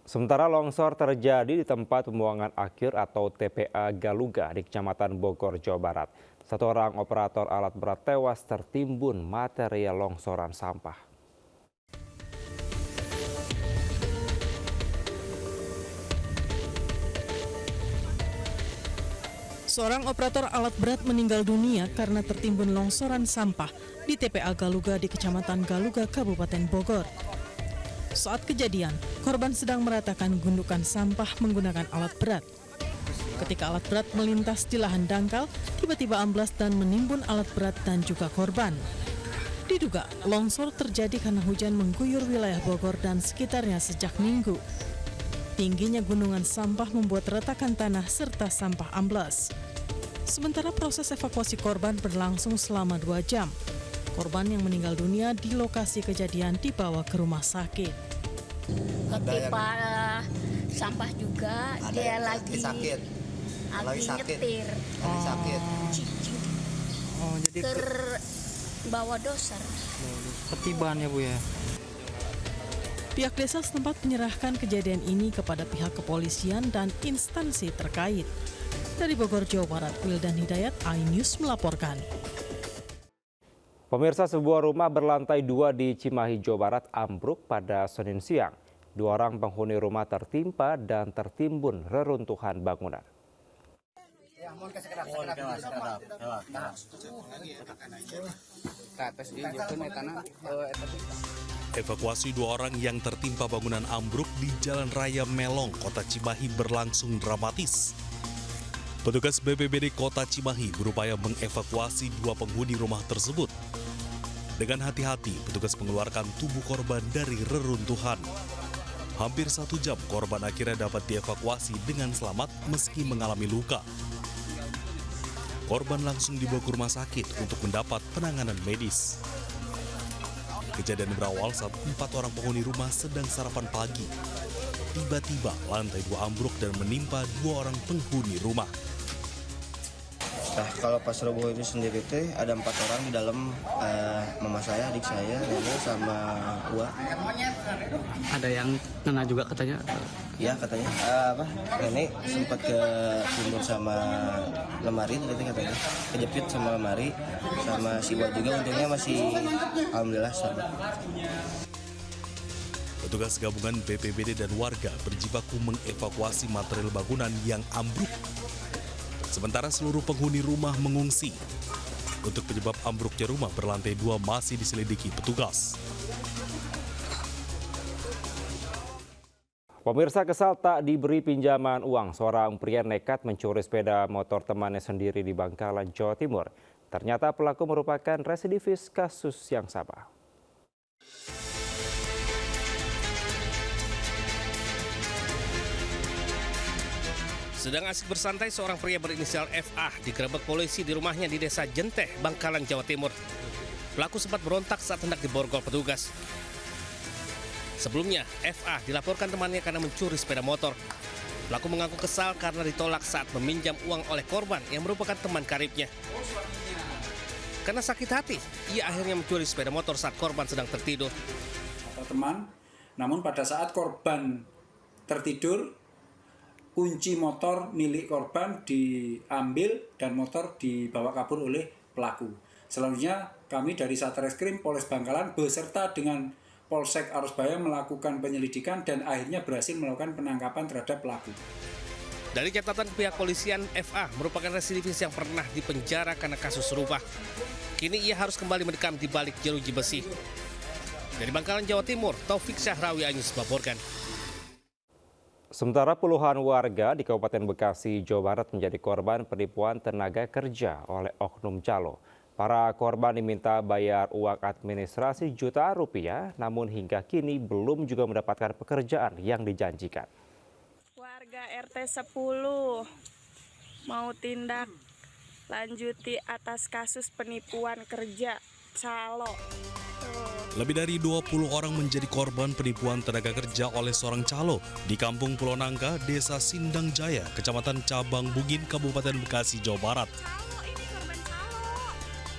Sementara longsor terjadi di tempat pembuangan akhir atau TPA Galuga di Kecamatan Bogor, Jawa Barat. Satu orang operator alat berat tewas tertimbun material longsoran sampah. Seorang operator alat berat meninggal dunia karena tertimbun longsoran sampah di TPA Galuga di Kecamatan Galuga, Kabupaten Bogor. Saat kejadian, korban sedang meratakan gundukan sampah menggunakan alat berat. Ketika alat berat melintas di lahan dangkal, tiba-tiba amblas dan menimbun alat berat dan juga korban. Diduga, longsor terjadi karena hujan mengguyur wilayah Bogor dan sekitarnya sejak Minggu. Tingginya gunungan sampah membuat retakan tanah serta sampah amblas. Sementara proses evakuasi korban berlangsung selama 2 jam. Korban yang meninggal dunia di lokasi kejadian dibawa ke rumah sakit. Ketimpa sampah juga, ada dia yang lagi sakit. nyetir, Lagi sakit. Oh, jadi terbawa doser. ketibaan ya Bu ya. Pihak desa setempat menyerahkan kejadian ini kepada pihak kepolisian dan instansi terkait. Dari Bogor, Jawa Barat, Wildan Hidayat, iNews melaporkan. Pemirsa, sebuah rumah berlantai 2 di Cimahi, Jawa Barat ambruk pada Senin siang. 2 orang penghuni rumah tertimpa dan tertimbun reruntuhan bangunan. Evakuasi 2 orang yang tertimpa bangunan ambruk di Jalan Raya Melong, Kota Cimahi berlangsung dramatis. Petugas BPBD Kota Cimahi berupaya mengevakuasi 2 penghuni rumah tersebut. Dengan hati-hati, petugas mengeluarkan tubuh korban dari reruntuhan. Hampir 1 jam, korban akhirnya dapat dievakuasi dengan selamat meski mengalami luka. Korban langsung dibawa ke rumah sakit untuk mendapat penanganan medis. Kejadian berawal saat 4 orang penghuni rumah sedang sarapan pagi. Tiba-tiba lantai 2 ambruk dan menimpa 2 orang penghuni rumah. Nah, kalau pas roboh itu sendiri teh ada 4 orang di dalam, mama saya, adik saya, nenek sama gua. Ada yang kena juga katanya. Ya katanya nenek sempat ke timbun sama lemari tadi katanya, kejepit sama lemari, sama si gua juga untungnya masih alhamdulillah selamat. Petugas gabungan BPBD dan warga berjibaku mengevakuasi material bangunan yang ambruk. Sementara seluruh penghuni rumah mengungsi. Untuk penyebab ambruknya rumah berlantai 2 masih diselidiki petugas. Pemirsa, kesal tak diberi pinjaman uang, seorang pria nekat mencuri sepeda motor temannya sendiri di Bangkalan, Jawa Timur. Ternyata pelaku merupakan residivis kasus yang sama. Sedang asik bersantai, seorang pria berinisial FA digerebek polisi di rumahnya di Desa Jenteh, Bangkalan, Jawa Timur. Pelaku sempat berontak saat hendak diborgol petugas. Sebelumnya, FA dilaporkan temannya karena mencuri sepeda motor. Pelaku mengaku kesal karena ditolak saat meminjam uang oleh korban yang merupakan teman karibnya. Karena sakit hati, ia akhirnya mencuri sepeda motor saat korban sedang tertidur. Teman, namun pada saat korban tertidur, kunci motor milik korban diambil dan motor dibawa kabur oleh pelaku. Selanjutnya kami dari Satreskrim Polres Bangkalan beserta dengan Polsek Arusbaya melakukan penyelidikan dan akhirnya berhasil melakukan penangkapan terhadap pelaku. Dari catatan pihak polisian, FA merupakan residivis yang pernah dipenjara karena kasus serupa. Kini ia harus kembali mendekam di balik jeruji besi. Dari Bangkalan, Jawa Timur, Taufik Syahrawi, iNews melaporkan. Sementara puluhan warga di Kabupaten Bekasi, Jawa Barat menjadi korban penipuan tenaga kerja oleh oknum calo. Para korban diminta bayar uang administrasi jutaan rupiah, namun hingga kini belum juga mendapatkan pekerjaan yang dijanjikan. Warga RT 10 mau tindak lanjuti atas kasus penipuan kerja calo. Lebih dari 20 orang menjadi korban penipuan tenaga kerja oleh seorang calo di Kampung Pulau Nangka, Desa Sindang Jaya, Kecamatan Cabang Bugin, Kabupaten Bekasi, Jawa Barat.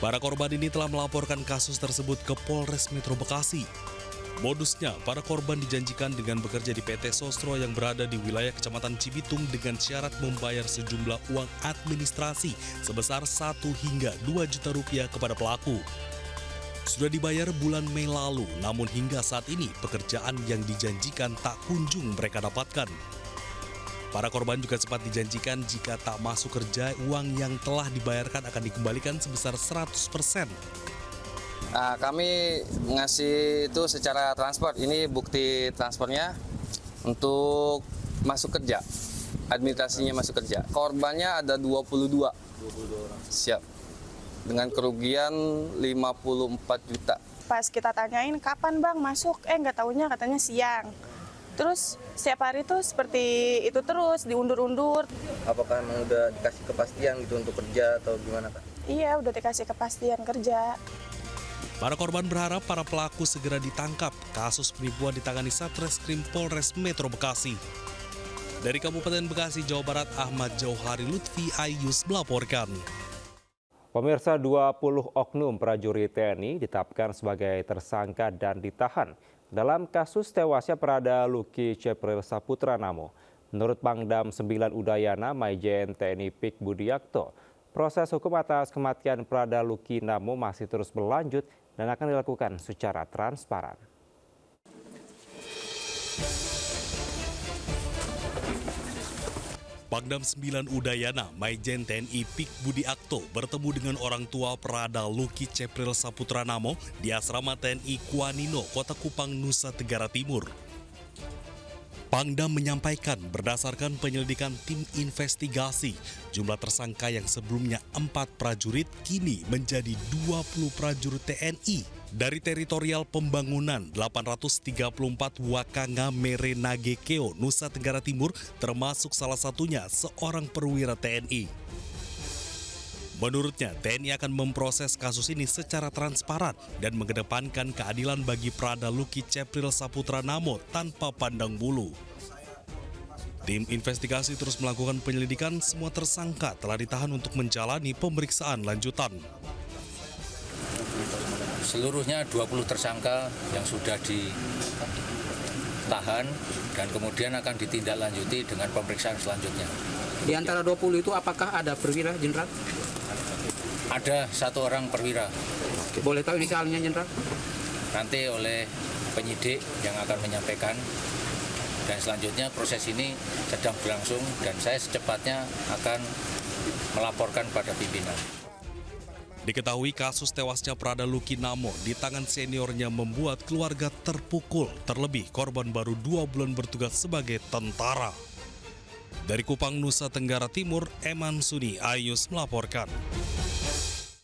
Para korban ini telah melaporkan kasus tersebut ke Polres Metro Bekasi. Modusnya, para korban dijanjikan dengan bekerja di PT Sosro yang berada di wilayah Kecamatan Cibitung dengan syarat membayar sejumlah uang administrasi sebesar 1 hingga 2 juta rupiah kepada pelaku. Sudah dibayar bulan Mei lalu, namun hingga saat ini pekerjaan yang dijanjikan tak kunjung mereka dapatkan. Para korban juga sempat dijanjikan jika tak masuk kerja, uang yang telah dibayarkan akan dikembalikan sebesar 100%. Nah, kami ngasih itu secara transport, ini bukti transportnya untuk masuk kerja, administrasinya masuk kerja. Korbannya ada 22 orang. Siap. Dengan kerugian 54 juta. Pas kita tanyain kapan bang masuk, nggak taunya katanya siang. Terus setiap hari tuh seperti itu terus, diundur-undur. Apakah memang udah dikasih kepastian gitu untuk kerja atau gimana, Kak? Iya, udah dikasih kepastian kerja. Para korban berharap para pelaku segera ditangkap. Kasus penipuan ditangani Satreskrim Polres Metro Bekasi. Dari Kabupaten Bekasi, Jawa Barat, Ahmad Jauhari Lutfi Ayus melaporkan. Pemirsa, 20 oknum prajurit TNI ditetapkan sebagai tersangka dan ditahan dalam kasus tewasnya Prada Luki Cepril Saputra Namo. Menurut Pangdam 9 Udayana Maijen TNI Pik Budiakto, proses hukum atas kematian Prada Luki Namo masih terus berlanjut dan akan dilakukan secara transparan. Pangdam 9 Udayana, Maijen TNI Pik Budiakto bertemu dengan orang tua Prada Luki Cepril Saputra Namo di asrama TNI Kuanino, Kota Kupang, Nusa Tenggara Timur. Pangdam menyampaikan berdasarkan penyelidikan tim investigasi, jumlah tersangka yang sebelumnya 4 prajurit kini menjadi 20 prajurit TNI. Dari teritorial pembangunan 834 Wakanga Merenagekeo, Nusa Tenggara Timur, termasuk salah satunya seorang perwira TNI. Menurutnya, TNI akan memproses kasus ini secara transparan dan mengedepankan keadilan bagi Prada Luki Cepril Saputra Namo tanpa pandang bulu. Tim investigasi terus melakukan penyelidikan, semua tersangka telah ditahan untuk menjalani pemeriksaan lanjutan. Seluruhnya 20 tersangka yang sudah ditahan dan kemudian akan ditindaklanjuti dengan pemeriksaan selanjutnya. Di antara 20 itu apakah ada perwira, Jenderal? Ada 1 orang perwira. Boleh tahu inisialnya, Jenderal? Nanti oleh penyidik yang akan menyampaikan, dan selanjutnya proses ini sedang berlangsung dan saya secepatnya akan melaporkan pada pimpinan. Diketahui kasus tewasnya Prada Luki Namo di tangan seniornya membuat keluarga terpukul, terlebih korban baru 2 bulan bertugas sebagai tentara. Dari Kupang, Nusa Tenggara Timur, Eman Suni Ayus melaporkan.